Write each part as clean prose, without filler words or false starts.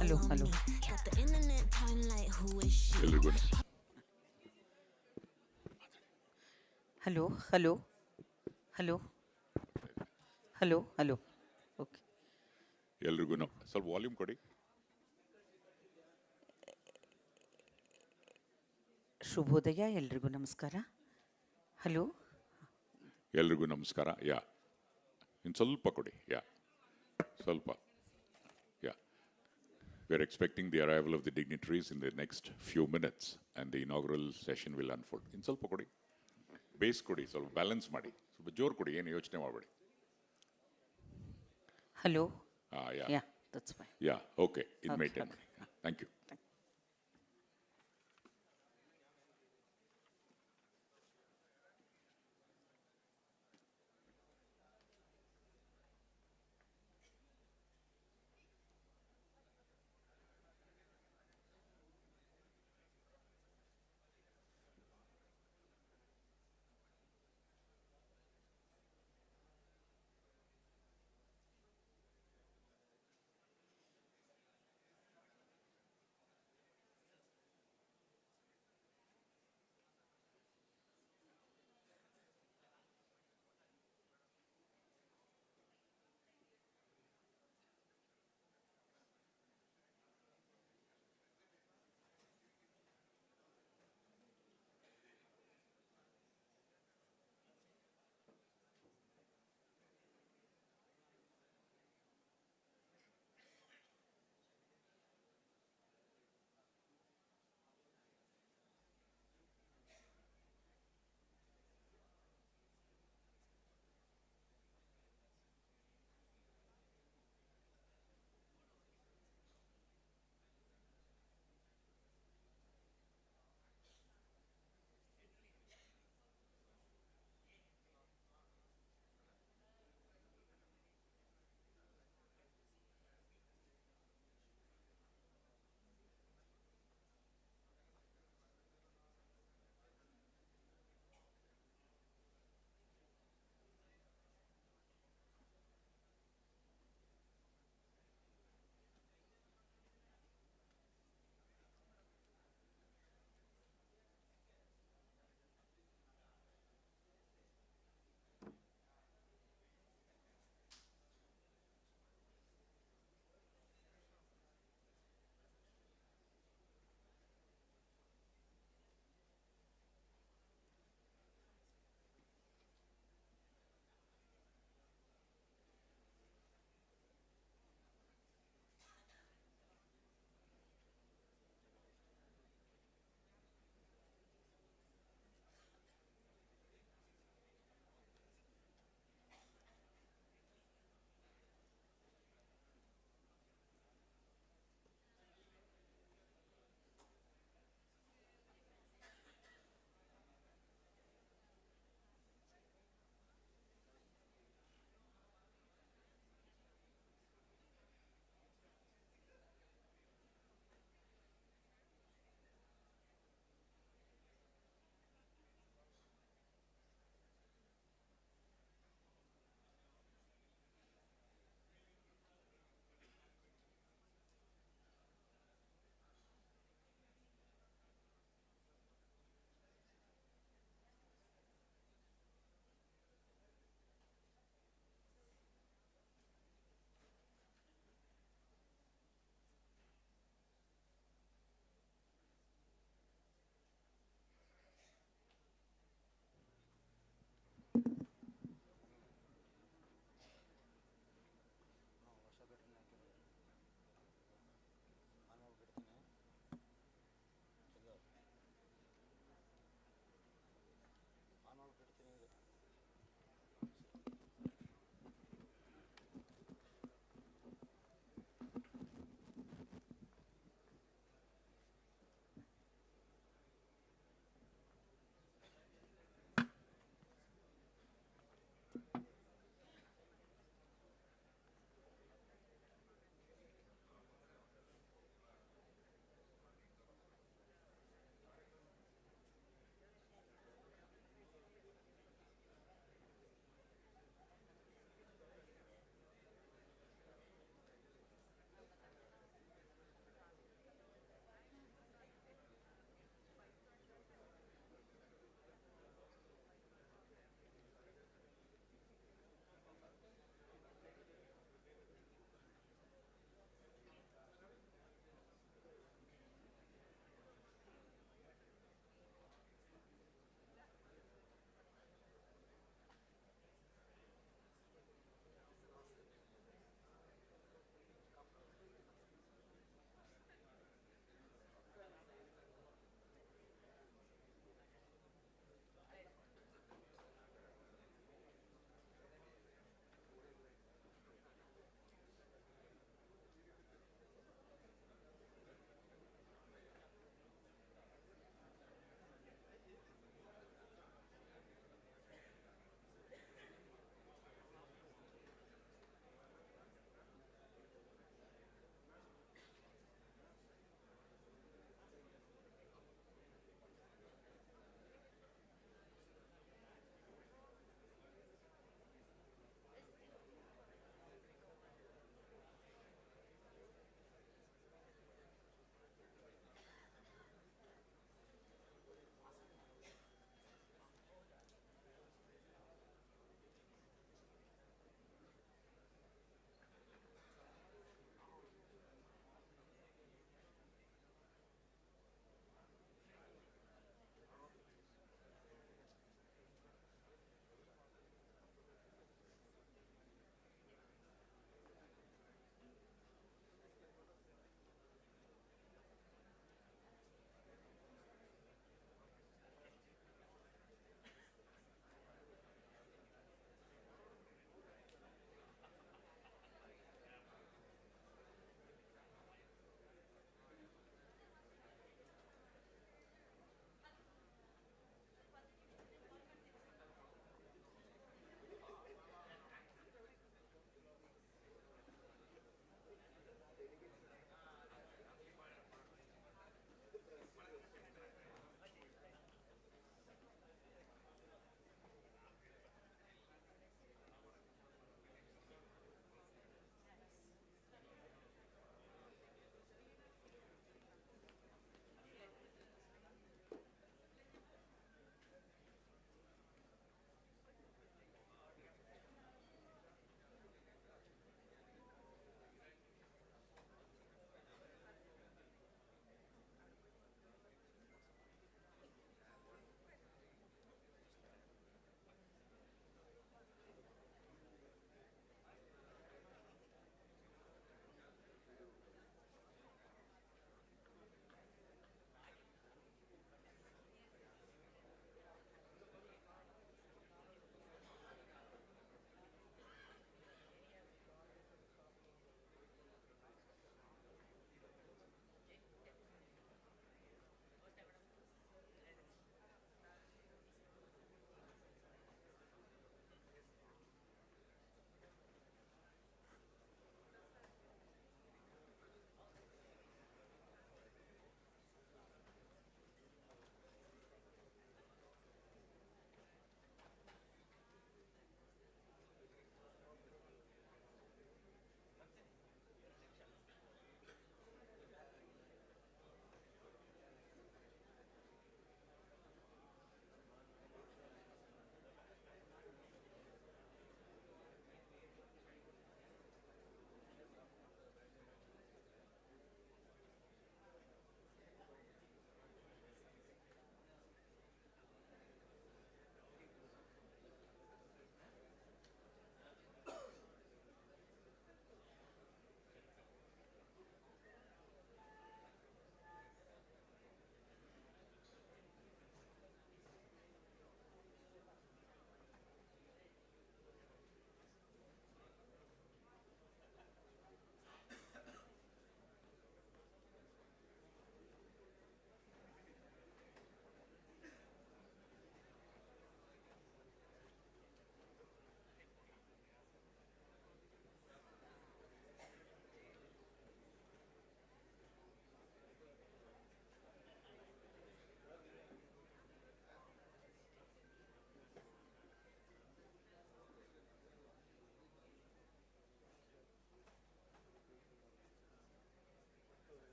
Hello hello ಎಲ್ರಿಗೂ hello hello hello hello hello okay. ಎಲ್ರಿಗೂ ಸ್ವಲ್ಪ ವಾಲ್ಯೂಮ್ ಕೊಡಿ. ಶುಭೋದಯ, ಎಲ್ರಿಗೂ ನಮಸ್ಕಾರ. ಹಲೋ, ಎಲ್ರಿಗೂ ನಮಸ್ಕಾರ. ಯಾ, ಇನ್ನು ಸ್ವಲ್ಪ ಕೊಡಿ. ಯಾ, ಸ್ವಲ್ಪ. ಯಾ, we are expecting the arrival of the dignitaries in the next few minutes and the inaugural session will unfold. ಇನ್ನು ಸ್ವಲ್ಪ ಕೊಡಿ, ಬೇಸ್ ಕೊಡಿ, ಸ್ವಲ್ಪ ಬ್ಯಾಲೆನ್ಸ್ ಮಾಡಿ, ಸ್ವಲ್ಪ ಜೋರು ಕೊಡಿ, ಏನು ಯೋಚನೆ ಮಾಡಬೇಡಿ. Hello. Yeah yeah, that's fine. Yeah, okay, ಇದು ಮೇಂಟೈನ್ ಮಾಡಿ. Thank you.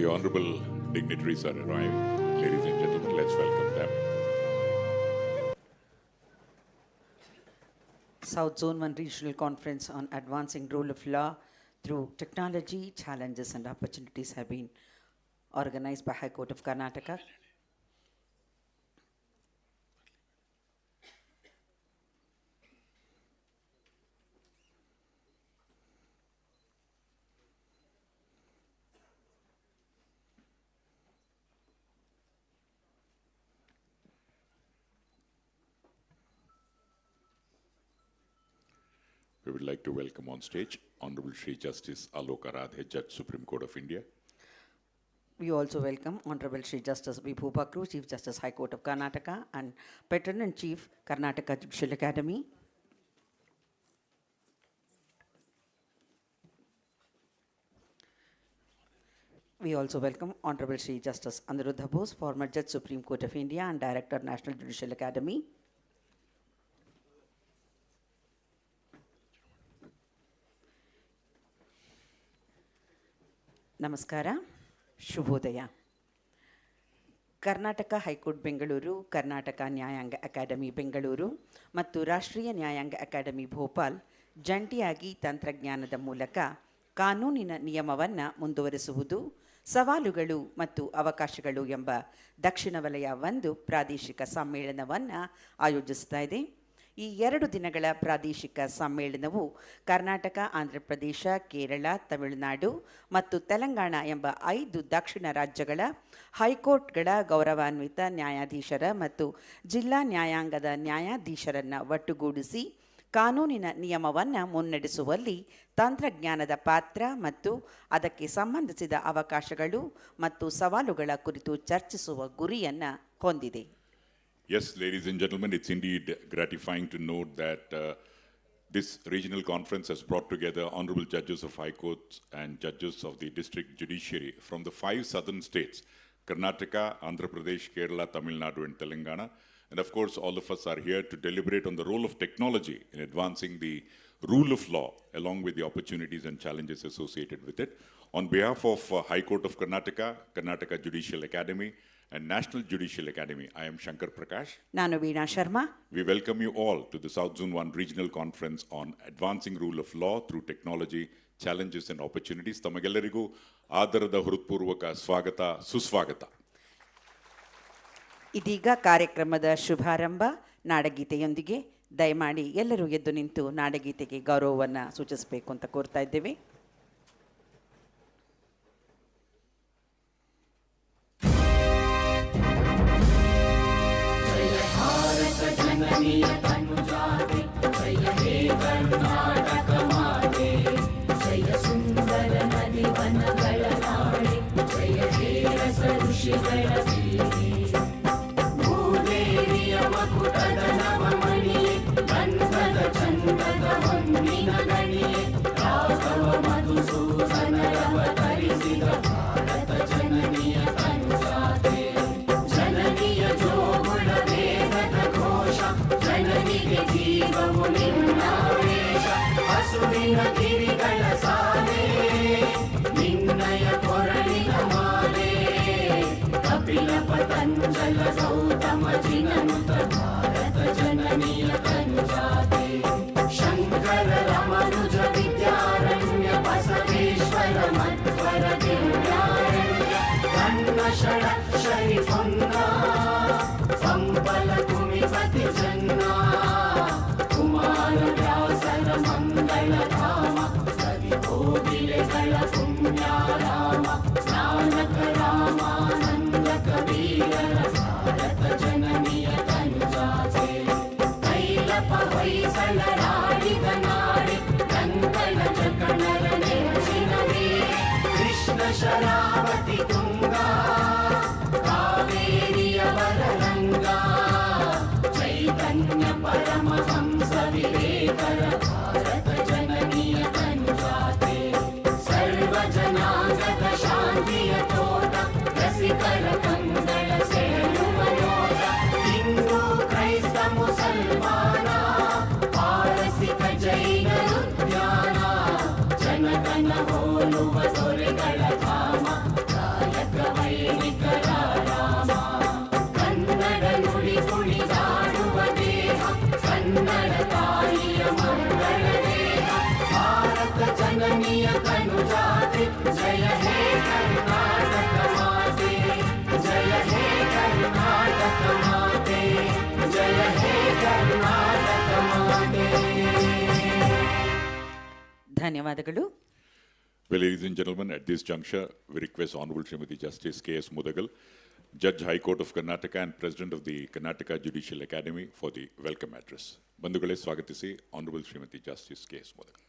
honorable dignitaries are arrived. Ladies and gentlemen, let's welcome them. South Zone 1 Regional Conference on Advancing Rule of Law through Technology, Challenges and Opportunities have been organized by High Court of Karnataka. We would like to welcome on stage Honorable Shri Justice Alok Aradhe, Judge, Supreme Court of India. We also welcome Honorable Shri Justice Vibhu Bakru, Chief Justice High Court of Karnataka and Patron and Chief Karnataka Judicial Academy. We also welcome Honorable Shri Justice Aniruddha Bose, former Judge, Supreme Court of India and Director, National Judicial Academy. ನಮಸ್ಕಾರ, ಶುಭೋದಯ. Karnataka high court Bengaluru, Karnataka ನ್ಯಾಯಾಂಗ academy Bengaluru ಮತ್ತು ರಾಷ್ಟ್ರೀಯ ನ್ಯಾಯಾಂಗ academy Bhopal ಜಂಟಿಯಾಗಿ ತಂತ್ರಜ್ಞಾನದ ಮೂಲಕ ಕಾನೂನಿನ ನಿಯಮವನ್ನು ಮುಂದುವರಿಸುವುದು, ಸವಾಲುಗಳು ಮತ್ತು ಅವಕಾಶಗಳು ಎಂಬ ದಕ್ಷಿಣ ವಲಯ 1 ಪ್ರಾದೇಶಿಕ ಸಮ್ಮೇಳನವನ್ನು ಆಯೋಜಿಸ್ತಾ ಇದೆ. ಈ 2 ದಿನಗಳ ಪ್ರಾದೇಶಿಕ ಸಮ್ಮೇಳನವು ಕರ್ನಾಟಕ, ಆಂಧ್ರ ಪ್ರದೇಶ, ಕೇರಳ, ತಮಿಳುನಾಡು ಮತ್ತು ತೆಲಂಗಾಣ ಎಂಬ 5 ದಕ್ಷಿಣ ರಾಜ್ಯಗಳ ಹೈಕೋರ್ಟ್ಗಳ ಗೌರವಾನ್ವಿತ ನ್ಯಾಯಾಧೀಶರ ಮತ್ತು ಜಿಲ್ಲಾ ನ್ಯಾಯಾಂಗದ ನ್ಯಾಯಾಧೀಶರನ್ನು ಒಟ್ಟುಗೂಡಿಸಿ ಕಾನೂನಿನ ನಿಯಮವನ್ನು ಮುನ್ನಡೆಸುವಲ್ಲಿ ತಂತ್ರಜ್ಞಾನದ ಪಾತ್ರ ಮತ್ತು ಅದಕ್ಕೆ ಸಂಬಂಧಿಸಿದ ಅವಕಾಶಗಳು ಮತ್ತು ಸವಾಲುಗಳ ಕುರಿತು ಚರ್ಚಿಸುವ ಗುರಿಯನ್ನು ಹೊಂದಿದೆ. Yes, ladies and gentlemen, it's indeed gratifying to note that this regional conference has brought together honorable judges of high courts and judges of the district judiciary from the 5 southern states, Karnataka, Andhra Pradesh, Kerala, Tamil Nadu and Telangana. And of course, all of us are here to deliberate on the role of technology in advancing the rule of law, along with the opportunities and challenges associated with it. On behalf of High Court of Karnataka, Karnataka Judicial Academy, and National Judicial Academy, I am Shankar Prakash. ನಾನು Veena Sharma. We welcome you all to the South Zone 1 Regional Conference on Advancing Rule of Law through Technology, Challenges and Opportunities. ತಮಗೆಲ್ಲರಿಗೂ ಆದರದ ಹೃತ್ಪೂರ್ವಕ ಸ್ವಾಗತ, ಸುಸ್ವಾಗತ. ಇದೀಗ ಕಾರ್ಯಕ್ರಮದ ಶುಭಾರಂಭ ನಾಡಗೀತೆಯೊಂದಿಗೆ. ದಯಮಾಡಿ ಎಲ್ಲರೂ ಎದ್ದು ನಿಂತು ನಾಡಗೀತೆಗೆ ಗೌರವವನ್ನು ಸೂಚಿಸಬೇಕು ಅಂತ ಕೋರ್ತಾ ಇದ್ದೇವೆ. ಪತಂಜಲ ಗೌತಮ ಜಿನನುತ ಭಾರತ ಜನನಿಯ ತನುಜಾತೆ ಶಂಕರ ರಮನುಜ ವಿದ್ಯಾರಣ್ಯ ಬಸವೇಶ್ವರ ಮಧ್ವರ ದಿವ್ಯಾರಣ್ಯ ಕಣ್ಣ ಷಡಕ್ಷರಿ ಪೊನ್ನ ಸಂಪಲ ಕುಮಿಪತಿ ಜನ್ನ ಕುಮಾರ ವ್ಯಾಸರ ಮಂಗಳ ಧಾಮ ಸವಿ ಕೋಗಿಲೆಗಳ ಪುಣ್ಯಾರಾಮ ನಾನಕ ರಾಮಾನಂದ ಕಬೀರರ ಭಾರತ ಜನನಿಯ ತನುಜಾತೆ ಕೈಲಪ ಹೊಯ್ಸಳರಾಡಿದ ನಾಡಿ ಕಂಕಣ ಚಕಣರ ನೆಚ್ಚಿನವೇ ಕೃಷ್ಣ ಶರಾವತಿ ತುಂಗಾ ಕಾವೇರಿಯ ವರರಂಗ ಚೈತನ್ಯ ಪರಮಹಂಸ ವಿವೇಕರ ಭಾರತ ಜನನಿಯ ತನುಜಾತೆ ಸರ್ವ ಜನಾಂಗದ ಶಾಂತಿಯ ತೋಟ ರಸಿಕರ ಕಂಗಳ ಸೇರುವ ನೋಟ ಹಿಂದೂ ಕ್ರೈಸ್ತ ಮುಸಲ್ಮಾನ ಪಾರಸಿಕ ಜೈನರು ಜ್ಞಾನ ಜನಗಣ ಹೋಲುವ ದೊರೆಗಳ ಧಾಮ ಕಾಯ ಧನ್ಯವಾದಗಳು. Well, ladies and gentlemen, at this juncture, we request Honorable Srimati Justice K.S. Mudagal, Judge High Court of Karnataka and President of the Karnataka Judicial Academy for the welcome address. ಬಂಧುಗಳೇ ಸ್ವಾಗತಿಸಿ Honorable Srimati Justice K.S. Mudagal.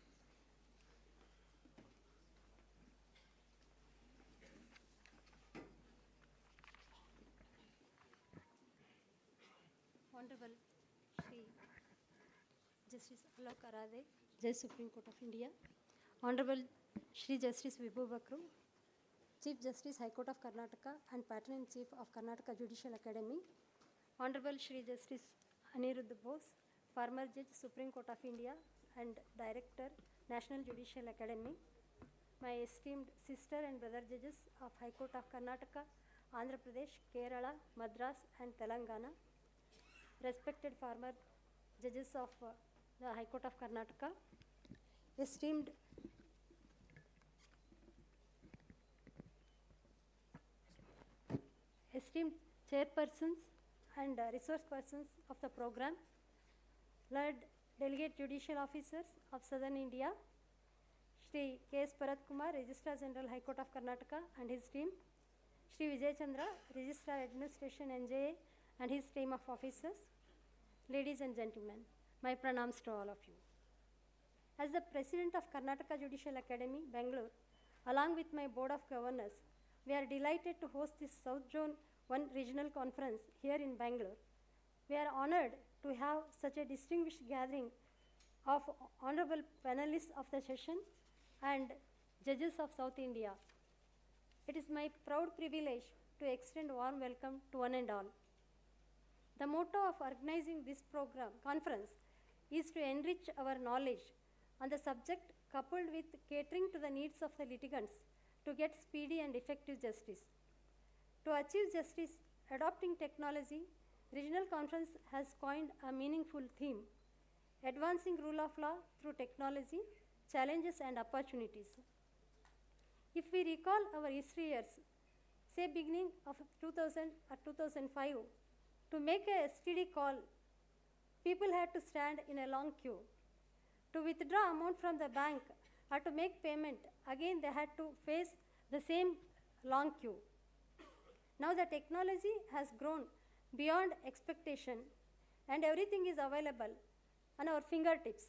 Honorable Shri Justice Alok Arade, Judge Supreme Court of India. Honorable Shri Justice Vibhu Bakru, Chief Justice High Court of Karnataka and Patron in Chief of Karnataka Judicial Academy. Honorable Shri Justice Aniruddha Bose, former Judge Supreme Court of India and Director National Judicial Academy. My esteemed sister and brother judges of High Court of Karnataka, Andhra Pradesh, Kerala, Madras and Telangana. Respected former judges of the High Court of Karnataka, esteemed chairpersons and resource persons of the program, Lord Delegate Judicial Officers of Southern India, Shri K.S. Bharat Kumar, Registrar General High Court of Karnataka and his team, Shri Vijay Chandra, Registrar Administration NJA and his team of officers, ladies and gentlemen, my pranams to all of you. As the President of Karnataka Judicial Academy, Bangalore, along with my Board of Governors, we are delighted to host this South Zone 1 Regional Conference here in Bangalore. We are honored to have such a distinguished gathering of honorable panelists of the session and judges of South India. It is my proud privilege to extend warm welcome to one and all. The motto of organizing this conference is to enrich our knowledge on the subject coupled with catering to the needs of the litigants to get speedy and effective justice. To achieve justice, adopting technology, Regional Conference has coined a meaningful theme, advancing rule of law through technology, challenges and opportunities. If we recall our history years, say beginning of 2000 or 2005, to make a STD call, people had to stand in a long queue. To withdraw amount from the bank or to make payment, again they had to face the same long queue. Now the technology has grown beyond expectation and everything is available on our fingertips.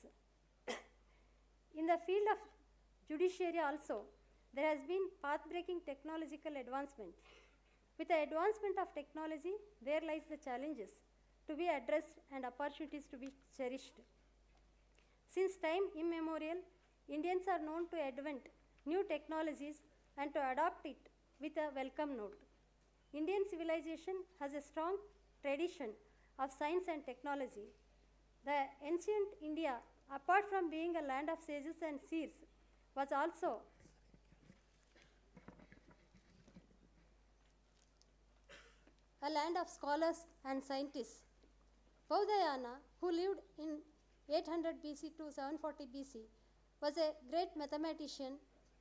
In the field of judiciary also, there has been path-breaking technological advancement. With the advancement of technology, there lies the challenges to be addressed and opportunities to be cherished. Since time immemorial, Indians are known to invent new technologies and to adopt it with a welcome note. Indian civilization has a strong tradition of science and technology. The ancient India, apart from being a land of sages and seers, was also a land of scholars and scientists. Baudhayana, who lived in 800 BC to 740 BC, was a great mathematician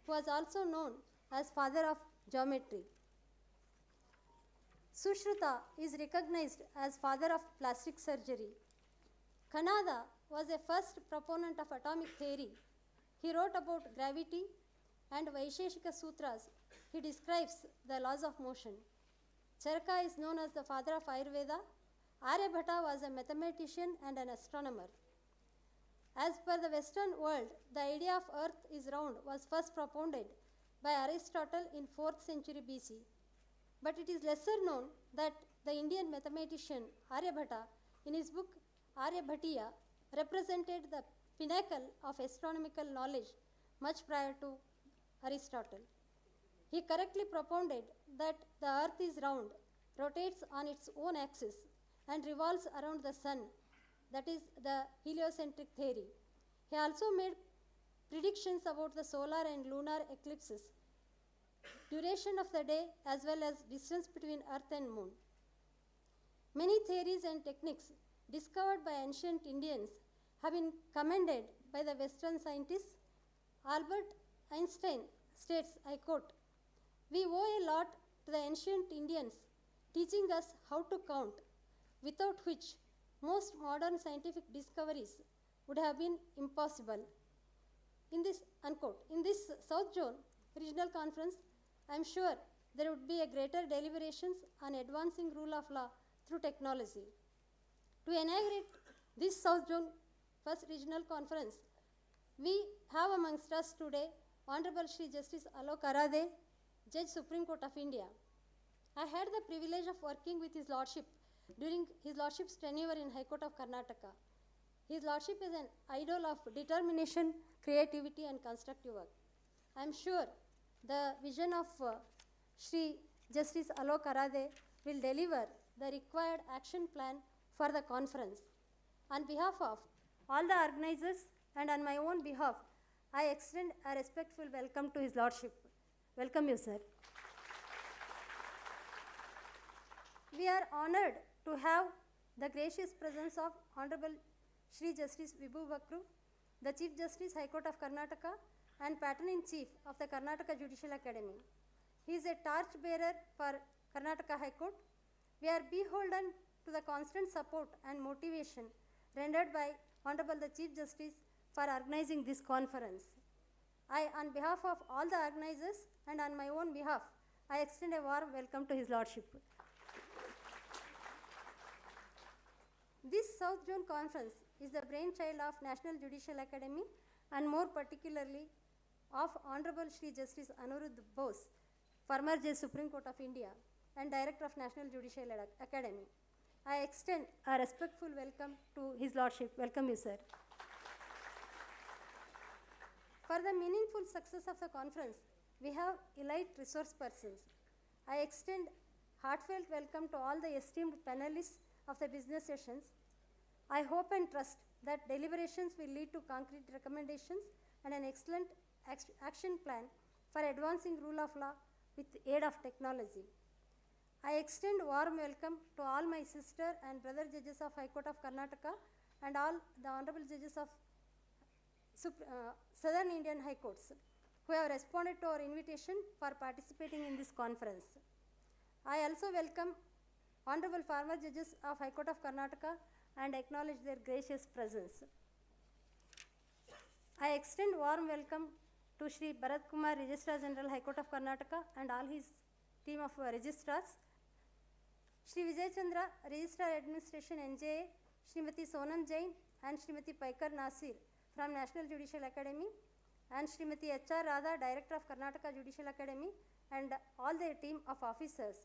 who was also known as father of geometry. Sushruta is recognized as father of plastic surgery. Kanada was a first proponent of atomic theory. He wrote about gravity and Vaisheshika Sutras. He describes the laws of motion. Charaka is known as the father of Ayurveda. Aryabhata was a mathematician and an astronomer. As per the Western world, the idea of earth is round was first propounded by Aristotle in 4th century BC. But it is lesser known that the Indian mathematician Aryabhata, in his book Aryabhatiya, represented the pinnacle of astronomical knowledge much prior to Aristotle. He correctly propounded that the earth is round, rotates on its own axis, and revolves around the sun. That is the heliocentric theory. He also made predictions about the solar and lunar eclipses, duration of the day, as well as distance between earth and moon. Many theories and techniques discovered by ancient Indians have been commended by the Western scientists. Albert Einstein states, I quote, "We owe a lot to the ancient Indians teaching us how to count, without which most modern scientific discoveries would have been impossible." In this, unquote, in this South Zone Regional Conference, I am sure there would be a greater deliberations on advancing rule of law through technology. To inaugurate this South Zone First Regional Conference, we have amongst us today Honorable Shri Justice Alok Arade, Judge Supreme Court of India. I had the privilege of working with His Lordship during His Lordship's tenure in High Court of Karnataka. His Lordship is an idol of determination, creativity and constructive work. I am sure the vision of Shri Justice Alok Arade will deliver the required action plan for the conference. On behalf of all the organizers and on my own behalf, I extend a respectful welcome to His Lordship. Welcome you, sir. We are honored to have the gracious presence of Honorable Shri Justice Vibhu Bakru, the Chief Justice, High Court of Karnataka and Patron-in-Chief of the Karnataka Judicial Academy. He is a torch-bearer for Karnataka High Court. We are beholden to the constant support and motivation rendered by Honorable the Chief Justice for organizing this conference. On behalf of all the organizers and on my own behalf, I extend a warm welcome to His Lordship. This South Zone Conference is the brainchild of National Judicial Academy and more particularly of Honorable Shri Justice Aniruddha Bose, former Judge Supreme Court of India and Director of National Judicial Academy. I extend a respectful welcome to His Lordship. Welcome you, sir. For the meaningful success of the conference, we have elite resource persons. I extend heartfelt welcome to all the esteemed panelists of the business sessions. I hope and trust that deliberations will lead to concrete recommendations and an excellent action plan for advancing rule of law with the aid of technology. I extend warm welcome to all my sister and brother judges of High Court of Karnataka and all the honorable judges of Southern Indian High Courts who have responded to our invitation for participating in this conference. I also welcome honorable former judges of High Court of Karnataka and acknowledge their gracious presence. I extend warm welcome to Shri Bharat Kumar, Registrar General, High Court of Karnataka and all his team of registrars. Shri Vijay Chandra, Registrar Administration, NJA, Srimati Sonam Jain and Srimati Paikar Nasir from National Judicial Academy and Srimati H.R. Radha, Director of Karnataka Judicial Academy and all their team of officers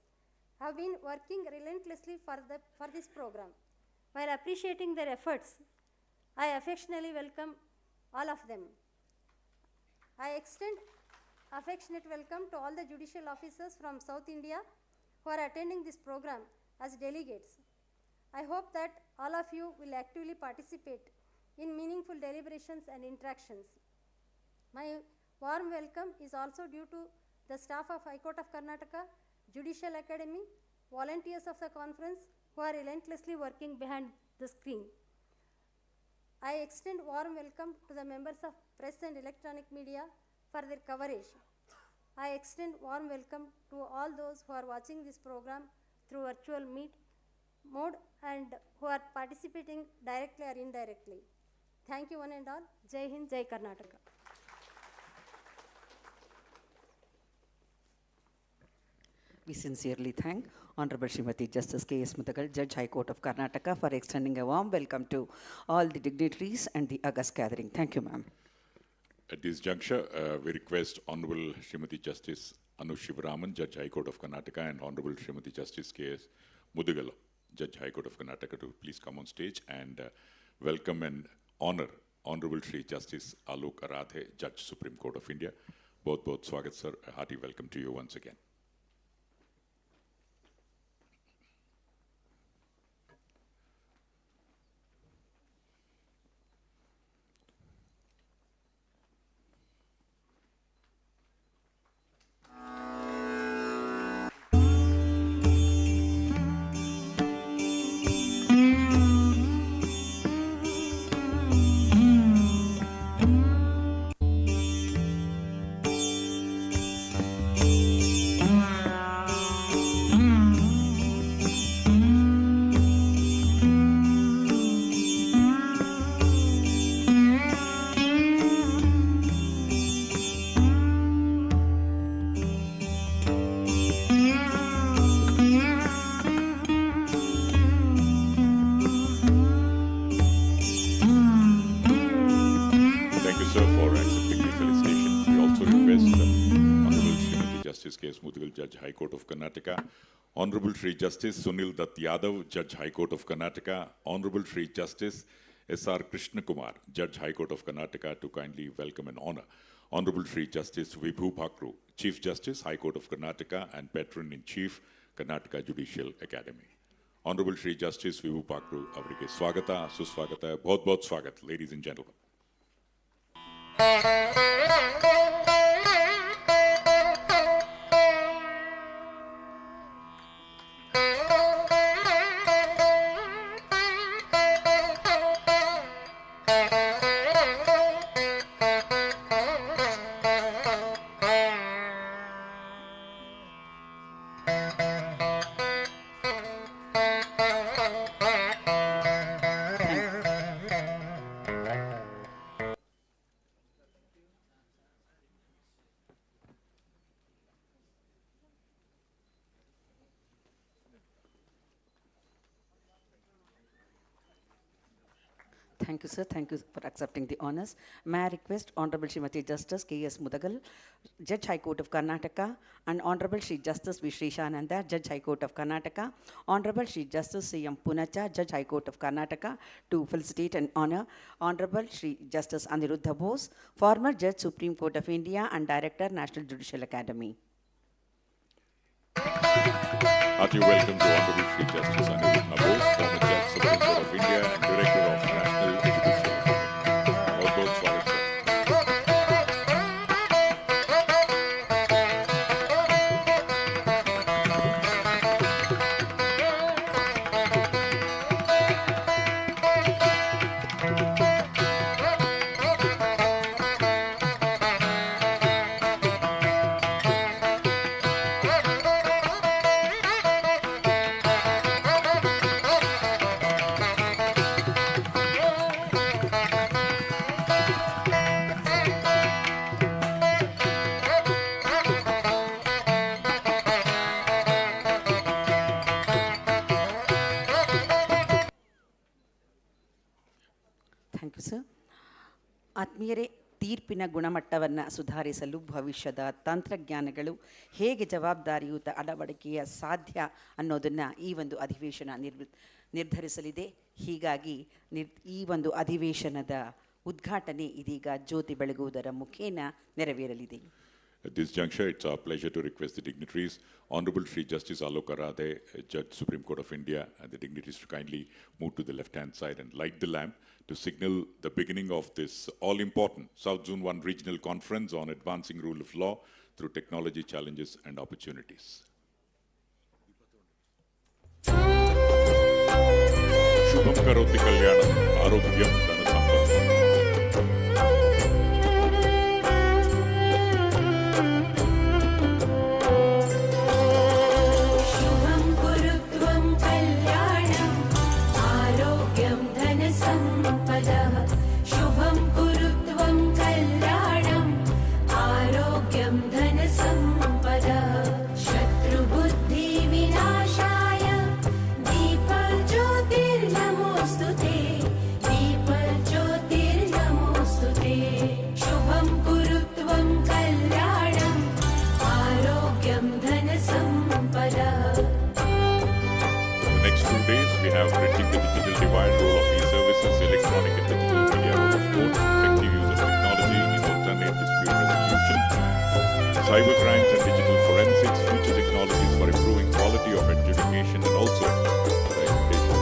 have been working relentlessly for this program. While appreciating their efforts, I affectionately welcome all of them. I extend affectionate welcome to all the judicial officers from South India who are attending this program as delegates. I hope that all of you will actively participate in meaningful deliberations and interactions. My warm welcome is also due to the staff of High Court of Karnataka, Judicial Academy, volunteers of the conference who are relentlessly working behind the screen. I extend warm welcome to the members of press and electronic media for their coverage. I extend warm welcome to all those who are watching this program through virtual mode and who are participating directly or indirectly. Thank you one and all. Jai Hind, Jai Karnataka. We sincerely thank Honorable Srimati Justice K.S. Mudagal, Judge, High Court of Karnataka, for extending a warm welcome to all the dignitaries and the august gathering. Thank you, ma'am. At this juncture, we request Honorable Srimati Justice Anu Shivaraman, Judge, High Court of Karnataka, and Honorable Srimati Justice K.S. Mudagal, Judge, High Court of Karnataka, to please come on stage and welcome and honor Honorable Shri Justice Alok Arade, Judge, Supreme Court of India. Both swagat, sir. A hearty welcome to you once again. Judge, High Court of Karnataka. Honorable Shri Justice Sunil Dutt Yadav, Judge, High Court of Karnataka. Honorable Shri Justice S.R. Krishna Kumar, Judge, High Court of Karnataka, to kindly welcome and honor Honorable Shri Justice Vibhu Pakru, Chief Justice, High Court of Karnataka and Patron-in-Chief, Karnataka Judicial Academy. Honorable Shri Justice Vibhu Pakru, avrige swagata, suswagata, bahut swagat, ladies and gentlemen. Thank you, sir. Thank you for accepting the honors. May I request Honorable Srimati Justice K.S. Mudagal, Judge High Court of Karnataka, and Honorable Shri Justice V. Srishananda, Judge High Court of Karnataka, Honorable Shri Justice C.M. Punacha, Judge High Court of Karnataka, to felicitate and honor Honorable Shri Justice Aniruddha Bose, former Judge Supreme Court of India and Director, National Judicial Academy. Hearty welcome to Honorable Shri Justice Aniruddha Bose, former Judge Supreme Court of India and Director of National Judicial Academy. Bahut swagat, sir. Thank you sir. ಆತ್ಮೀಯರೇ, ತೀರ್ಪಿನ ಗುಣಮಟ್ಟವನ್ನು ಸುಧಾರಿಸಲು ಭವಿಷ್ಯದ ತಂತ್ರಜ್ಞಾನಗಳು ಹೇಗೆ ಜವಾಬ್ದಾರಿಯುತ ಅಳವಡಿಕೆಯ ಸಾಧ್ಯ ಅನ್ನೋದನ್ನು ಈ ಒಂದು ಅಧಿವೇಶನ ನಿರ್ಧರಿಸಲಿದೆ. ಹೀಗಾಗಿ ಈ ಒಂದು ಅಧಿವೇಶನದ ಉದ್ಘಾಟನೆ ಇದೀಗ ಜ್ಯೋತಿ ಬೆಳಗುವುದರ ಮುಖೇನ ನೆರವೇರಲಿದೆ. At this juncture, it's our pleasure to request the dignitaries, Honorable Shri Justice Alok Arade, Judge Supreme Court of India, and the dignitaries to kindly move to the left-hand side and light the lamp to signal the beginning of this all-important South Zone 1 Regional Conference on Advancing Rule of Law through Technology Challenges and Opportunities. Shubham Karoti Kalyanam, Arogyam Dhanasampadam. शुभं कुरुत्वं कल्याणम् आरोग्यं धनसम्पदः शुभं कुरुत्वं कल्याणम् आरोग्यं धनसम्पदः शत्रुबुद्धिविनाशाय दीपज्योतिर्नमोऽस्तु ते दीपज्योतिर्नमोऽस्तु ते शुभं कुरुत्वं कल्याणम् आरोग्यं धनसम्पदः. The next 2 days, we have bridging the digital divide, role of e-services, electronic and digital media, role of courts, effective use of technology in alternate dispute resolution, cyber crimes and digital forensics, future technologies for improving quality of adjudication, and also for education.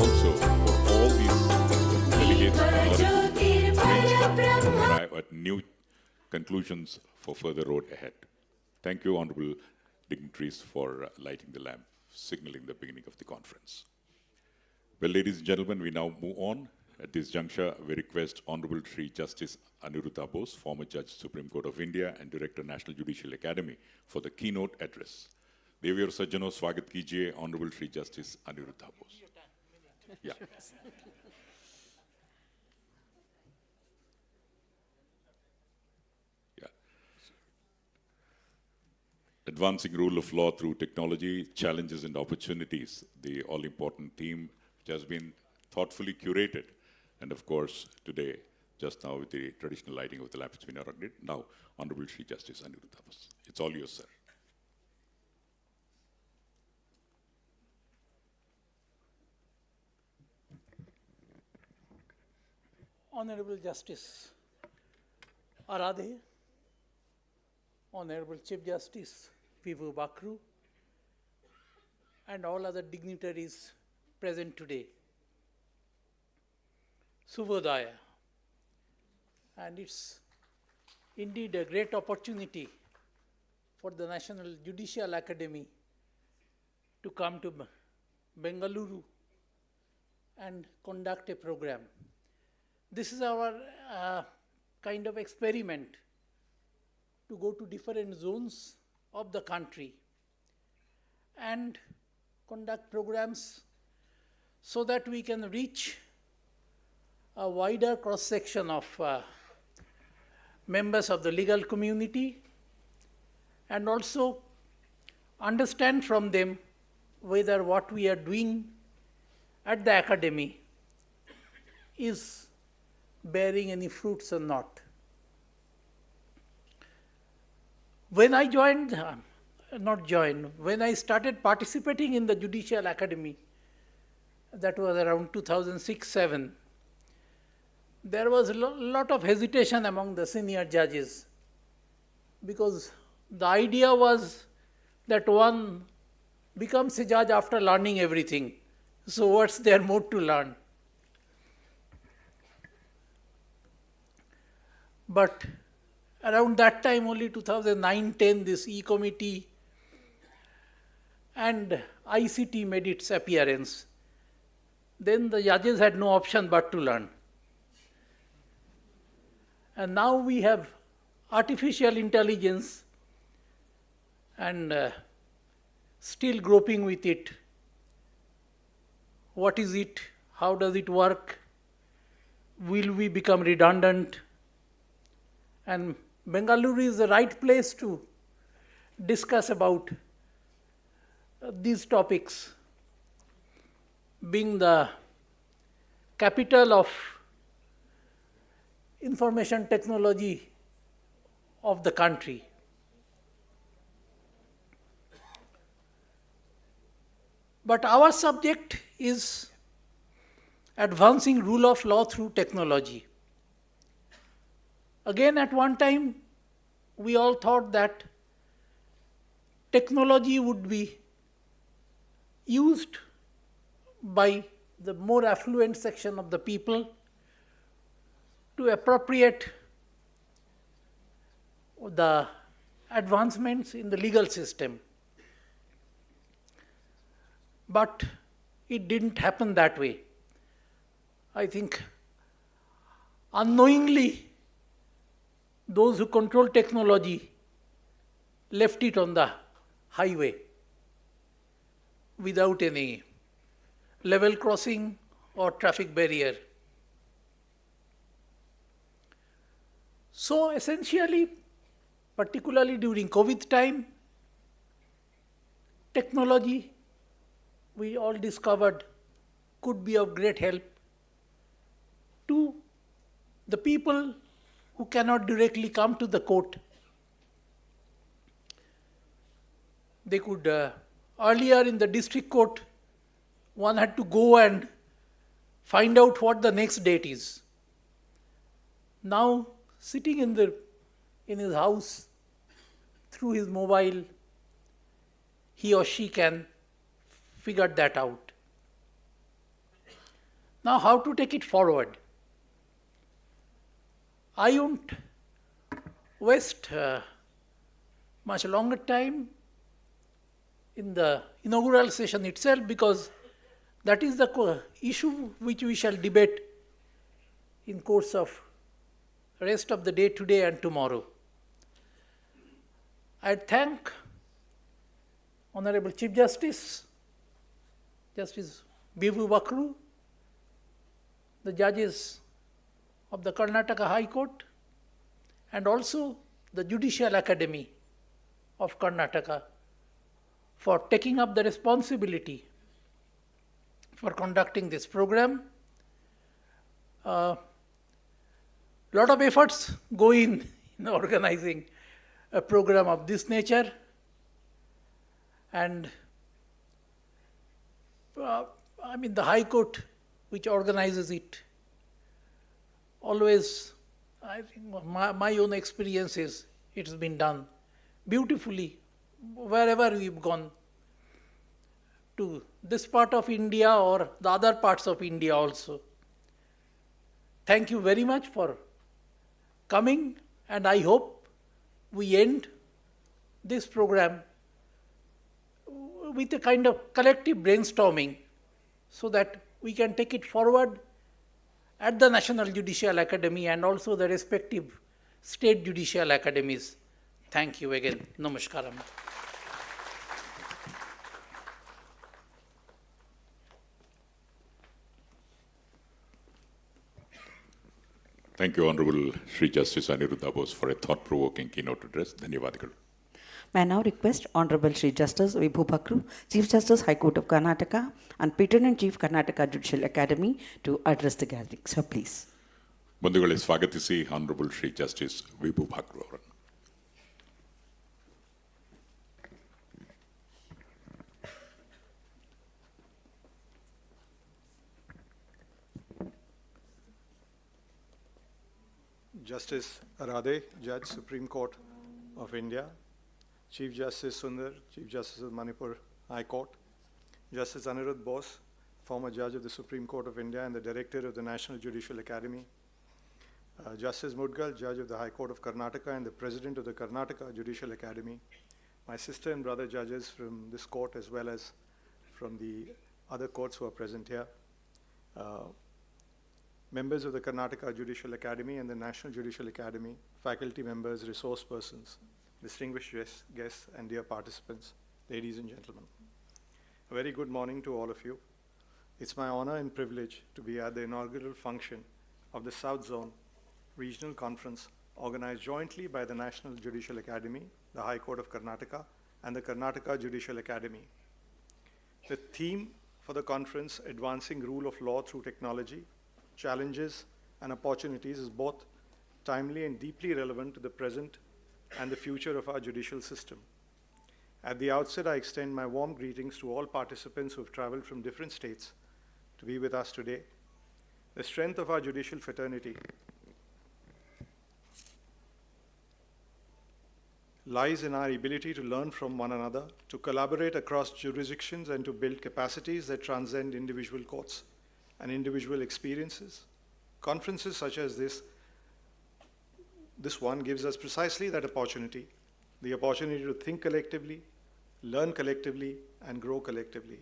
Also, for all these delegates in order to arrive at new conclusions for further road ahead. Thank you, honorable dignitaries, for lighting the lamp, signaling the beginning of the conference. Well, ladies and gentlemen, we now move on. At this juncture, we request Honorable Shri Justice Aniruddha Bose, former Judge Supreme Court of India and Director National Judicial Academy, for the keynote address. Devi aur Sajjano, swagat kijiye Honorable Shri Justice Aniruddha Bose. Yeah. Yeah. Advancing rule of law through technology, challenges and opportunities, the all-important theme which has been thoughtfully curated. And of course, today, just now with the traditional lighting of the lamp, it's been inaugurated. Now, Honorable Shri Justice Aniruddha Bose. It's all yours, sir. Honorable Justice Aradhe, Honorable Chief Justice Vivu Bakru, and all other dignitaries present today. Subhodaya. And it's indeed a great opportunity for the National Judicial Academy to come to Bengaluru and conduct a program. This is our kind of experiment to go to different zones of the country and conduct programs so that we can reach a wider cross-section of members of the legal community and also understand from them whether what we are doing at the academy is bearing any fruits or not. When I when I started participating in the Judicial Academy, that was around 2006-07, there was a lot of hesitation among the senior judges because the idea was that one becomes a judge after learning everything. So what's there more to learn? But around that time, only 2009-10, this E-Committee and ICT made its appearance. Then the judges had no option but to learn. And now we have artificial intelligence and still groping with it. What is it? How does it work? Will we become redundant? And Bengaluru is the right place to discuss about these topics, being the capital of information technology of the country. But our subject is advancing rule of law through technology. Again, at one time, we all thought that technology would be used by the more affluent section of the people to appropriate the advancements in the legal system. But it didn't happen that way. I think unknowingly, those who control technology left it on the highway without any level crossing or traffic barrier. So essentially, particularly during COVID time, technology, we all discovered, could be of great help to the people who cannot directly come to the court. They could, earlier in the district court, one had to go and find out what the next date is. Now, sitting in his house, through his mobile, he or she can figure that out. Now, how to take it forward? I won't waste much longer time in the inaugural session itself because that is the issue which we shall debate in course of rest of the day today and tomorrow. I thank Honorable Chief Justice, Justice Vivu Bakru, the judges of the Karnataka High Court, and also the Judicial Academy of Karnataka for taking up the responsibility for conducting this program. Lot of efforts go in organizing a program of this nature, and the High Court which organizes it always, I think my own experience is it's been done beautifully wherever we've gone, to this part of India or the other parts of India also. Thank you very much for coming, and I hope we end this program with a kind of collective brainstorming so that we can take it forward at the National Judicial Academy and also the respective state judicial academies. Thank you again. Namaskaram. Thank you, Honorable Sri Justice Aniruddha Bose, for a thought-provoking keynote address. Dhanyavadagal. May I now request Honorable Sri Justice Vibhu Bakru, Chief Justice, High Court of Karnataka, and Patron Chief, Karnataka Judicial Academy, to address the gathering. Sir, please. ಬಂಧುಗಳೇ ಸ್ವಾಗತಿಸಿ honourable Shri justice ವಿಭು ಭಾಕ್ರು ಅವರನ್ನು. Justice Radhe, Judge, Supreme Court of India, Chief Justice Sundar, Chief Justice of Manipur High Court, Justice Aniruddha Bose, former Judge of the Supreme Court of India and the Director of the National Judicial Academy, Justice Mudgal, Judge of the High Court of Karnataka and the President of the Karnataka Judicial Academy, my sister and brother judges from this court as well as from the other courts who are present here, members of the Karnataka Judicial Academy and the National Judicial Academy, faculty members, resource persons, distinguished guests, and dear participants, ladies and gentlemen. A very good morning to all of you. It's my honor and privilege to be at the inaugural function of the South Zone Regional Conference organized jointly by the National Judicial Academy, the High Court of Karnataka, and the Karnataka Judicial Academy. The theme for the conference, Advancing Rule of Law Through Technology, Challenges and Opportunities, is both timely and deeply relevant to the present and the future of our judicial system. At the outset, I extend my warm greetings to all participants who have traveled from different states to be with us today. The strength of our judicial fraternity lies in our ability to learn from one another, to collaborate across jurisdictions, and to build capacities that transcend individual courts and individual experiences. Conferences such as this one gives us precisely that opportunity, the opportunity to think collectively, learn collectively, and grow collectively.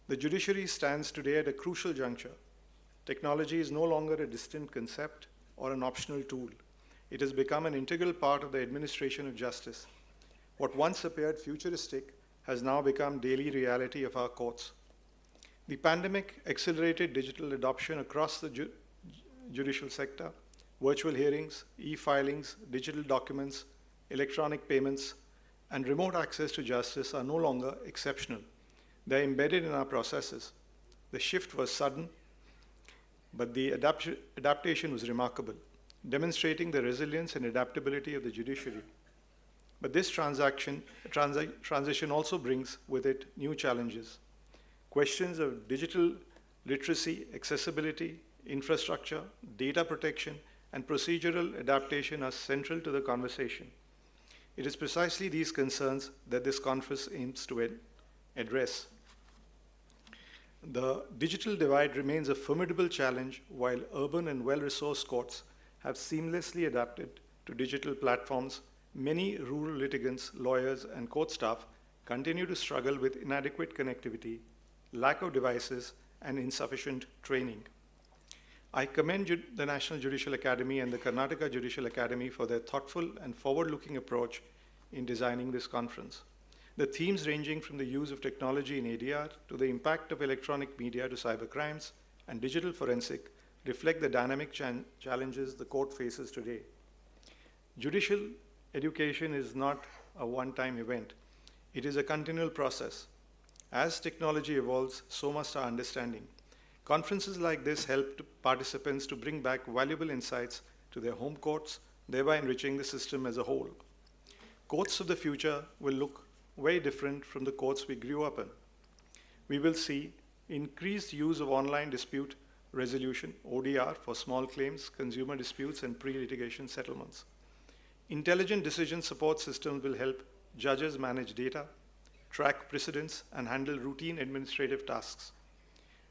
The judiciary stands today at a crucial juncture. Technology is no longer a distant concept or an optional tool. It has become an integral part of the administration of justice. What once appeared futuristic has now become daily reality of our courts. The pandemic accelerated digital adoption across the judicial sector. Virtual hearings, e-filings, digital documents, electronic payments, and remote access to justice are no longer exceptional. They're embedded in our processes. The shift was sudden, but the adaptation was remarkable, demonstrating the resilience and adaptability of the judiciary. But this transition also brings with it new challenges. Questions of digital literacy, accessibility, infrastructure, data protection, and procedural adaptation are central to the conversation. It is precisely these concerns that this conference aims to address. The digital divide remains a formidable challenge, while urban and well-resourced courts have seamlessly adapted to digital platforms. Many rural litigants, lawyers, and court staff continue to struggle with inadequate connectivity, lack of devices, and insufficient training. I commend the National Judicial Academy and the Karnataka Judicial Academy for their thoughtful and forward-looking approach in designing this conference. The themes ranging from the use of technology in ADR to the impact of electronic media to cybercrimes and digital forensic reflect the dynamic challenges the court faces today. Judicial education is not a one-time event. It is a continual process. As technology evolves, so must our understanding. Conferences like this help participants to bring back valuable insights to their home courts, thereby enriching the system as a whole. Courts of the future will look very different from the courts we grew up in. We will see increased use of online dispute resolution, ODR, for small claims, consumer disputes, and pre-litigation settlements. Intelligent decision support systems will help judges manage data, track precedents, and handle routine administrative tasks.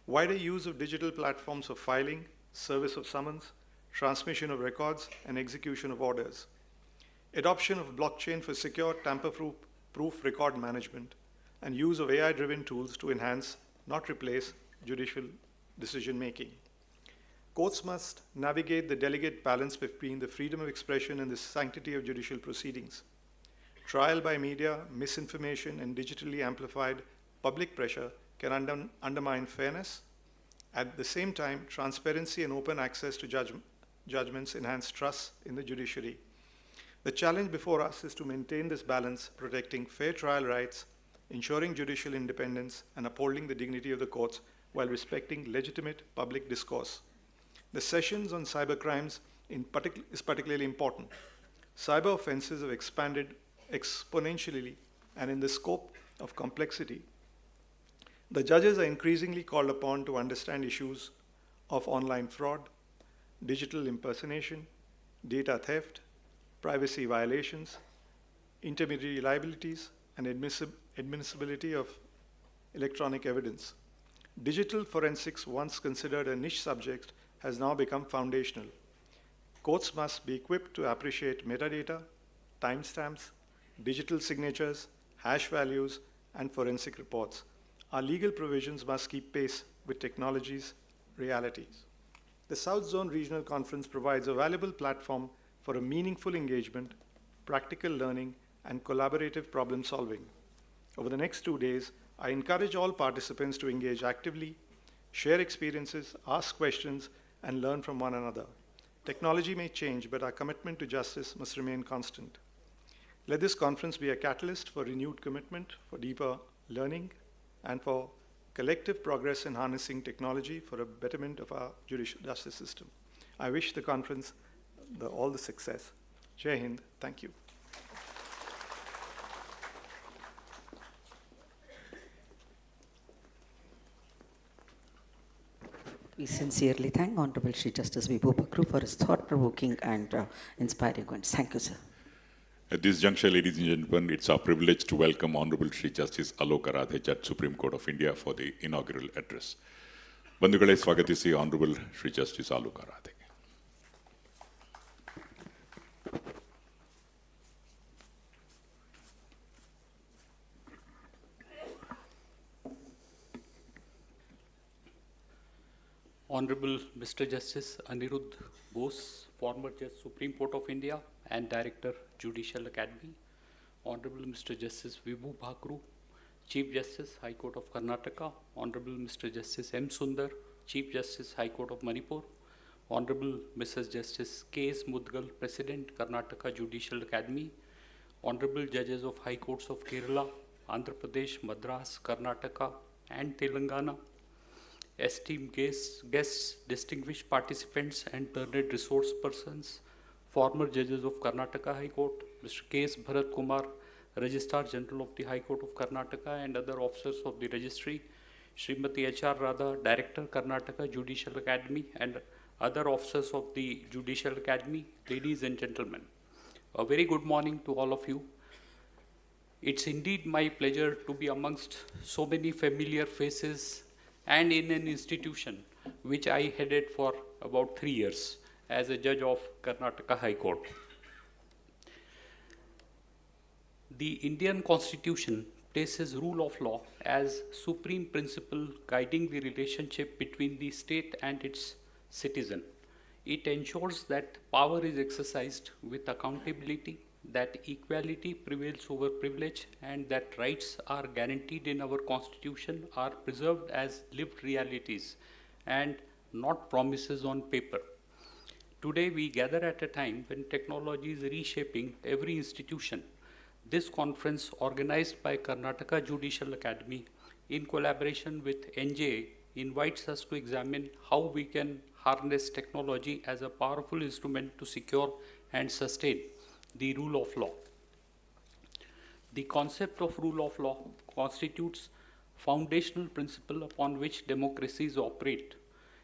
Wider use of digital platforms for filing, service of summons, transmission of records, and execution of orders. Adoption of blockchain for secure, tamper-proof record management, and use of AI-driven tools to enhance, not replace, judicial decision-making. Courts must navigate the delicate balance between the freedom of expression and the sanctity of judicial proceedings. Trial by media, misinformation, and digitally amplified public pressure can undermine fairness. At the same time, transparency and open access to judgments enhance trust in the judiciary. The challenge before us is to maintain this balance, protecting fair trial rights, ensuring judicial independence, and upholding the dignity of the courts while respecting legitimate public discourse. The sessions on cybercrimes is particularly important. Cyber offenses have expanded exponentially, and in the scope of complexity, the judges are increasingly called upon to understand issues of online fraud, digital impersonation, data theft, privacy violations, intermediary liabilities, and admissibility of electronic evidence. Digital forensics, once considered a niche subject, has now become foundational. Courts must be equipped to appreciate metadata, timestamps, digital signatures, hash values, and forensic reports. Our legal provisions must keep pace with technology's realities. The South Zone Regional Conference provides a valuable platform for a meaningful engagement, practical learning, and collaborative problem solving. Over the next 2 days, I encourage all participants to engage actively, share experiences, ask questions, and learn from one another. Technology may change, but our commitment to justice must remain constant. Let this conference be a catalyst for renewed commitment, for deeper learning, and for collective progress in harnessing technology for a betterment of our judicial justice system. I wish the conference all the success. Jai Hind. Thank you. We sincerely thank Honorable Shri Justice Vibhu Bakru for his thought-provoking and inspiring words. Thank you, sir. At this juncture, ladies and gentlemen, it's our privilege to welcome Honorable Shri Justice Alok Aradhe, Judge, Supreme Court of India, for the inaugural address. ಬಂಧುಗಳೇ, ಸ್ವಾಗತಿಸಿ Honorable Shri Justice Alok Aradhe. Honorable Mr. Justice Anirudh Bose, former Judge, Supreme Court of India and Director, Judicial Academy. Honorable Mr. Justice Vibhu Bakru, Chief Justice, High Court of Karnataka. Honorable Mr. Justice M. Sundar, Chief Justice, High Court of Manipur. Honorable Mrs. Justice K.S. Mudgal, President, Karnataka Judicial Academy. Honorable Judges of High Courts of Kerala, Andhra Pradesh, Madras, Karnataka, and Telangana. Esteemed guests, distinguished participants, and learned resource persons, former judges of Karnataka High Court, Mr. K.S. Bharat Kumar, Registrar General of the High Court of Karnataka, and other officers of the registry, Srimati H.R. Radha, Director, Karnataka Judicial Academy, and other officers of the Judicial Academy, ladies and gentlemen. A very good morning to all of you. It's indeed my pleasure to be amongst so many familiar faces and in an institution which I headed for about 3 years as a judge of Karnataka High Court. The Indian Constitution places rule of law as supreme principle guiding the relationship between the state and its citizen. It ensures that power is exercised with accountability, that equality prevails over privilege, and that rights are guaranteed in our Constitution are preserved as lived realities and not promises on paper. Today we gather at a time when technology is reshaping every institution. This conference, organized by Karnataka Judicial Academy in collaboration with NJA, invites us to examine how we can harness technology as a powerful instrument to secure and sustain the rule of law. The concept of rule of law constitutes foundational principle upon which democracies operate.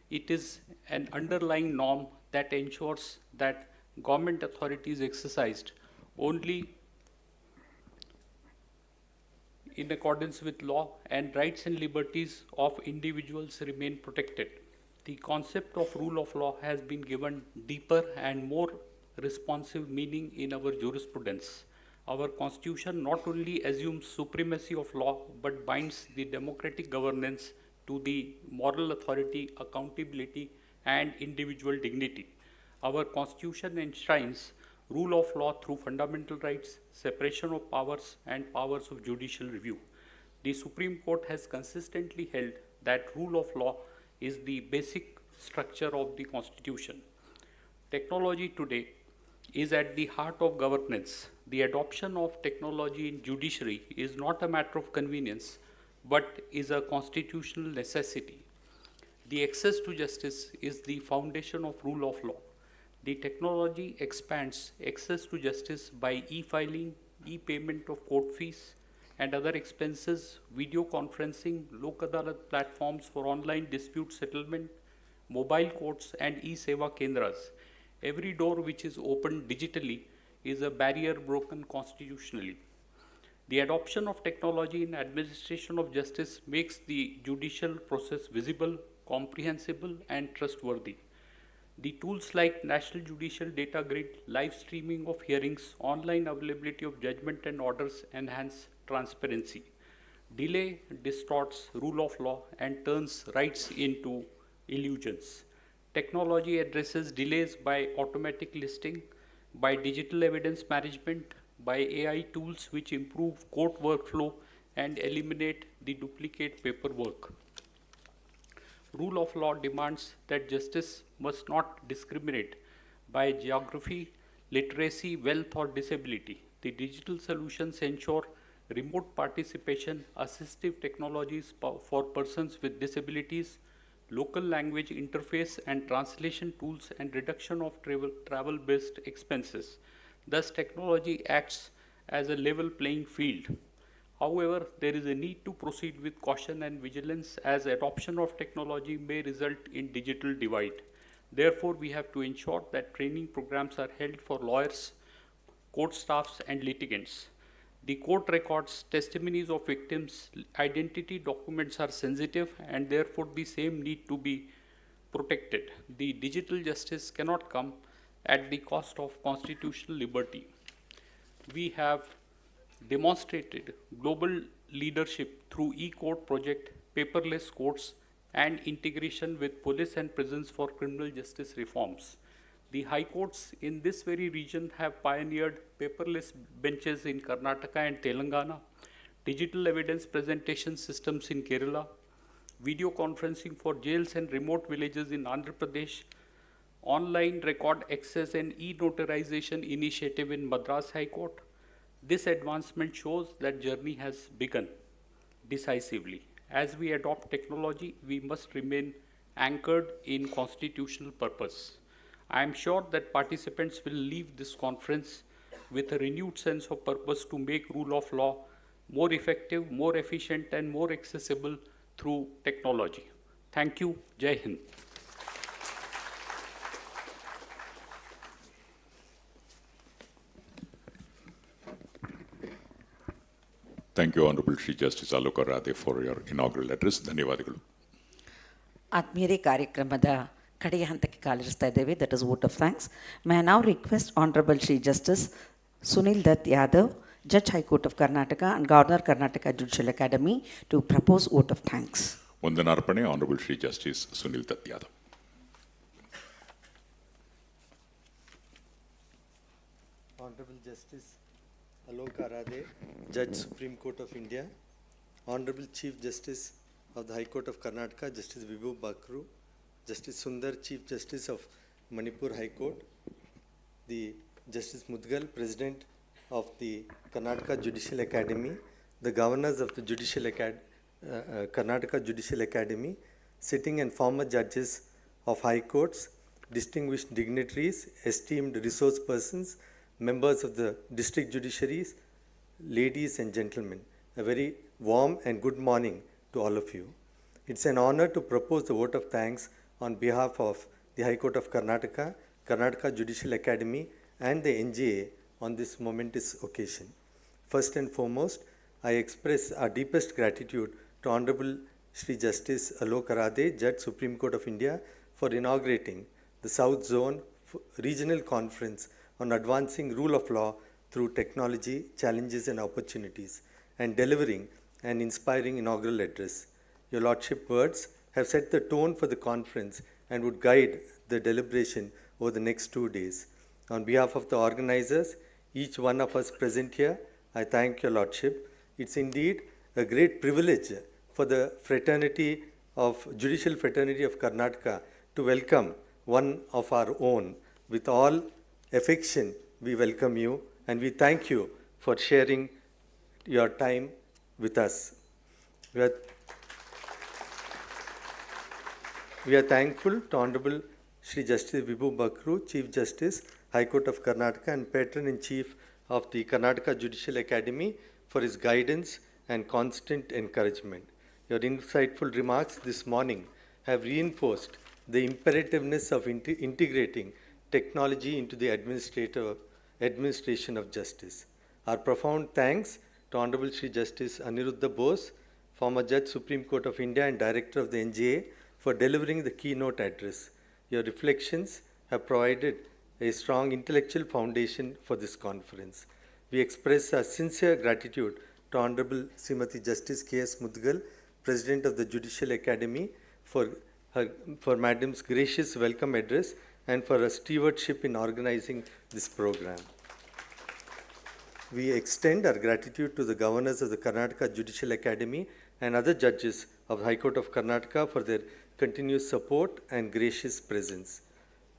It is an underlying norm that ensures that government authority is exercised only in accordance with law and rights and liberties of individuals remain protected. The concept of rule of law has been given deeper and more responsive meaning in our jurisprudence. Our constitution not only assumes supremacy of law but binds the democratic governance to the moral authority, accountability, and individual dignity. Our constitution enshrines rule of law through fundamental rights, separation of powers, and powers of judicial review. The Supreme Court has consistently held that rule of law is the basic structure of the Constitution. Technology today is at the heart of governance. The adoption of technology in judiciary is not a matter of convenience, but is a constitutional necessity. The access to justice is the foundation of rule of law. The technology expands access to justice by e-filing, e-payment of court fees and other expenses, video conferencing, Lok Adalat platforms for online dispute settlement, mobile courts, and e-Seva Kendras. Every door which is opened digitally is a barrier broken constitutionally. The adoption of technology in administration of justice makes the judicial process visible, comprehensible, and trustworthy. The tools like National Judicial Data Grid, live streaming of hearings, online availability of judgment and orders enhance transparency. Delay distorts rule of law and turns rights into illusions. Technology addresses delays by automatic listing, by digital evidence management, by AI tools which improve court workflow and eliminate the duplicate paperwork. Rule of law demands that justice must not discriminate by geography, literacy, wealth, or disability. The digital solutions ensure remote participation, assistive technologies for persons with disabilities, local language interface and translation tools, and reduction of travel-based expenses. Thus, technology acts as a level playing field. However, there is a need to proceed with caution and vigilance as adoption of technology may result in digital divide. Therefore, we have to ensure that training programs are held for lawyers, court staffs, and litigants. The court records, testimonies of victims, identity documents are sensitive and therefore the same need to be protected. The digital justice cannot come at the cost of constitutional liberty. We have demonstrated global leadership through e-court project, paperless courts, and integration with police and prisons for criminal justice reforms. The high courts in this very region have pioneered paperless benches in Karnataka and Telangana, digital evidence presentation systems in Kerala, video conferencing for jails and remote villages in Andhra Pradesh, online record access and e-notarization initiative in Madras High Court. This advancement shows that journey has begun decisively. As we adopt technology, we must remain anchored in constitutional purpose. I am sure that participants will leave this conference with a renewed sense of purpose to make rule of law more effective, more efficient, and more accessible through technology. Thank you. Jai Hind. Thank you, Honorable Shri Justice Alok Aradhe, for your inaugural address. ಧನ್ಯವಾದಗಳು. ಆತ್ಮೀಯರೇ, ಕಾರ್ಯಕ್ರಮದ ಕಡೆಯ ಹಂತಕ್ಕೆ ಕಾಲಿರಿಸ್ತಾ ಇದ್ದೇವೆ. That is vote of thanks. My now request honourable Shri justice Sunil Dutt Yadav, Judge High Court of Karnataka and Governor Karnataka Judicial Academy to propose vote of thanks. ವಂದನಾರ್ಪಣೆ, Honorable Shri Justice Sunil Dutt Yadav. Honorable Justice Alok Aradhe, Judge Supreme Court of India, Honorable Chief Justice of the High Court of Karnataka, Justice Vibhu Bhakru, Justice Sundar, Chief Justice of Manipur High Court, the Justice Mudgal, President of the Karnataka Judicial Academy, the Governors of the Karnataka Judicial Academy, sitting and former judges of High Courts, distinguished dignitaries, esteemed resource persons, members of the district judiciaries, ladies and gentlemen, a very warm and good morning to all of you. It's an honor to propose the vote of thanks on behalf of the High Court of Karnataka, Karnataka Judicial Academy, and the NJA on this momentous occasion. First and foremost, I express our deepest gratitude to Honorable Shri Justice Alok Arade, Judge Supreme Court of India, for inaugurating the South Zone Regional Conference on Advancing Rule of Law through Technology, Challenges and Opportunities, and delivering an inspiring inaugural address. Your Lordship words have set the tone for the conference and would guide the deliberation over the next 2 days. On behalf of the organizers, each one of us present here, I thank Your Lordship. It's indeed a great privilege for the Judicial Fraternity of Karnataka to welcome one of our own. With all affection, we welcome you and we thank you for sharing your time with us. We are thankful to Honorable Shri Justice Vibhu Bakru, Chief Justice, High Court of Karnataka and Patron-in-Chief of the Karnataka Judicial Academy for his guidance and constant encouragement. Your insightful remarks this morning have reinforced the imperativeness of integrating technology into the administration of justice. Our profound thanks to Honorable Shri Justice Aniruddha Bose, former Judge Supreme Court of India and Director of the NJA, for delivering the keynote address. Your reflections have provided a strong intellectual foundation for this conference. We express our sincere gratitude to Honorable Srimati Justice K.S. Mudagal, President of the Judicial Academy, for Madam's gracious welcome address and for her stewardship in organizing this program. We extend our gratitude to the governors of the Karnataka Judicial Academy and other judges of the High Court of Karnataka for their continuous support and gracious presence.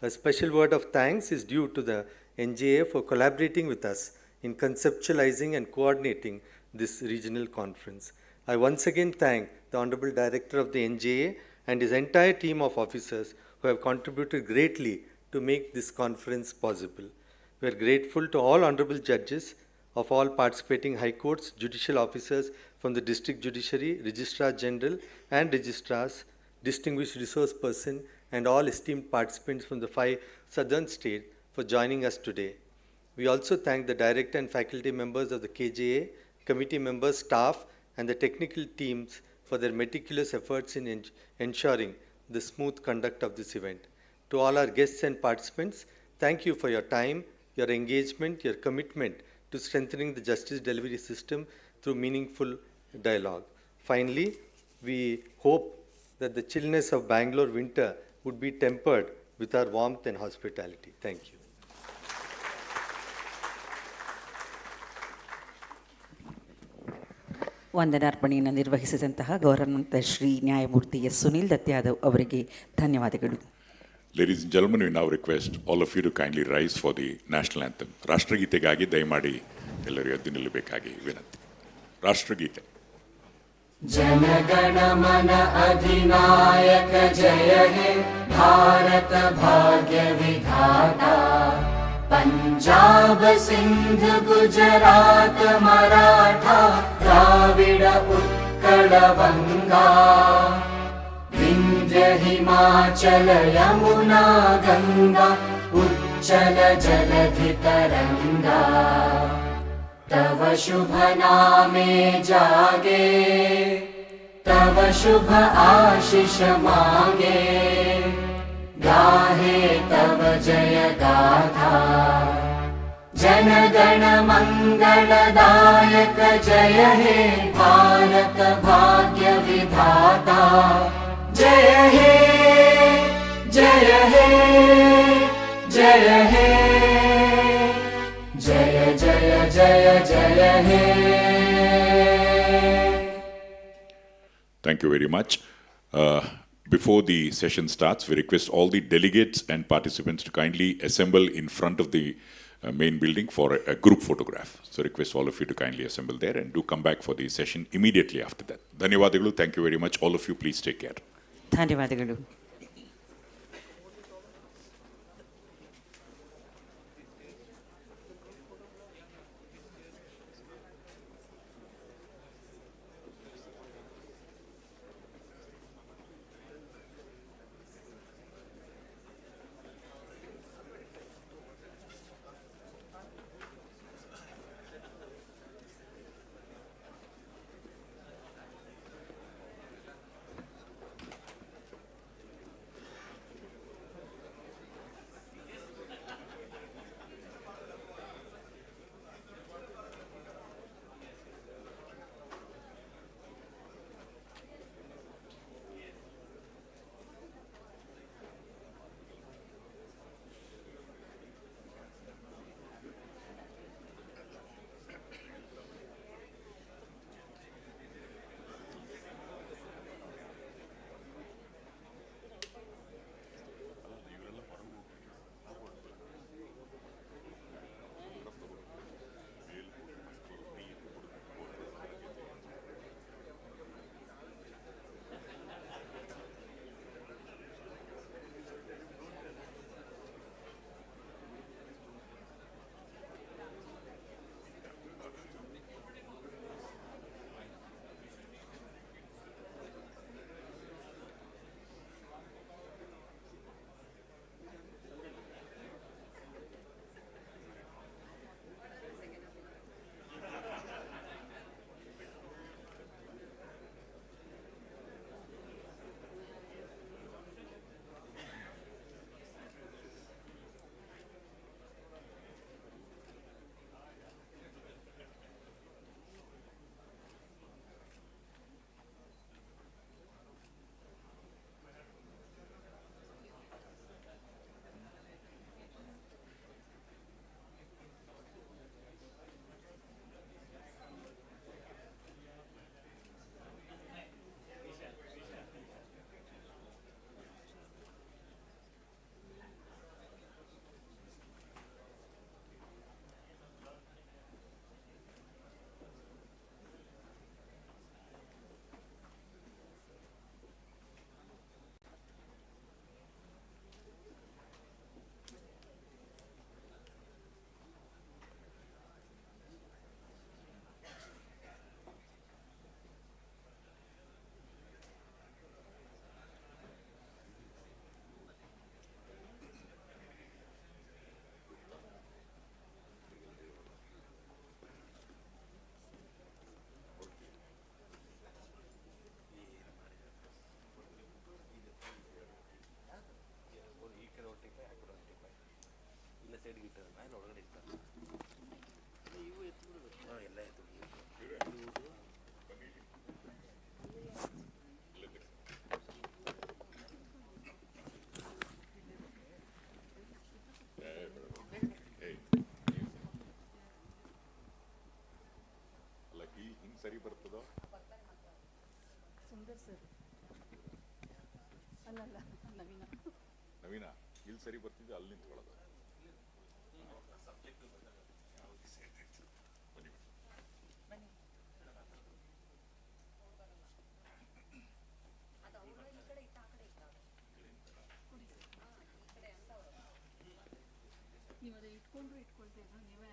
A special word of thanks is due to the NJA for collaborating with us in conceptualizing and coordinating this regional conference. I once again thank the Honorable Director of the NJA and his entire team of officers who have contributed greatly to make this conference possible. We are grateful to all honorable judges of all participating high courts, judicial officers from the district judiciary, registrar general and registrars, distinguished resource person, and all esteemed participants from the 5 southern states for joining us today. We also thank the director and faculty members of the KJA, committee members, staff, and the technical teams for their meticulous efforts in ensuring the smooth conduct of this event. To all our guests and participants, thank you for your time, your engagement, your commitment to strengthening the justice delivery system through meaningful dialogue. Finally, we hope that the chillness of Bangalore winter would be tempered with our warmth and hospitality. Thank you. ವಂದನಾರ್ಪಣೆಯನ್ನು ನಿರ್ವಹಿಸಿದಂತಹ ಗೌರವಾನ್ವಿತ ಶ್ರೀ ನ್ಯಾಯಮೂರ್ತಿ S Sunil Dutt Yadav ಅವರಿಗೆ ಧನ್ಯವಾದಗಳು. Ladies and gentlemen, we now request all of you to kindly rise for the national anthem. ರಾಷ್ಟ್ರಗೀತೆಗಾಗಿ ದಯಮಾಡಿ ಎಲ್ಲರೂ ಎದ್ದು ನಿಲ್ಲಬೇಕಾಗಿ ವಿನಂತಿ. ರಾಷ್ಟ್ರಗೀತೆ. जनगण मन अधिनायक जय हे भारत भाग्य विधाता पंजाब सिंध गुजरात मराठा द्राविड उत्कल बंगा विंध्य हिमाचल यमुना गंगा उच्चल जलधि तरंगा तव शुभ नामे जागे तव शुभ आशीष मांगे गाहे तव जय गाथा जन गण मंगलदायक जय हे भारत भाग्य विधाता जय हे जय हे जय हे जय जय जय जय हे. Thank you very much. Before the session starts, we request all the delegates and participants to kindly assemble in front of the main building for a group photograph. So request all of you to kindly assemble there and do come back for the session immediately after that. Dhanyavadalu. Thank you very much. All of you, please take care. ಧನ್ಯವಾದಗಳು. ಅಲ್ಲ ಹಿಂಗ್ ಸರಿ ಬರ್ತದೋ? Sundar sir ಅಲ್ಲಲ್ಲ ನವೀನ ನವೀನ ಇಲ್ಲಿ ಸರಿ ಬರ್ತಿದ್ದೆ, ಅಲ್ಲಿ ನಿಂತ್ಕೊಳ್ಳೋದು. ನೀವು ಅದೇ ಇಟ್ಕೊಂಡ್ರು ಇಟ್ಕೊಳ್ತಿದ್ರು ನೀವೇ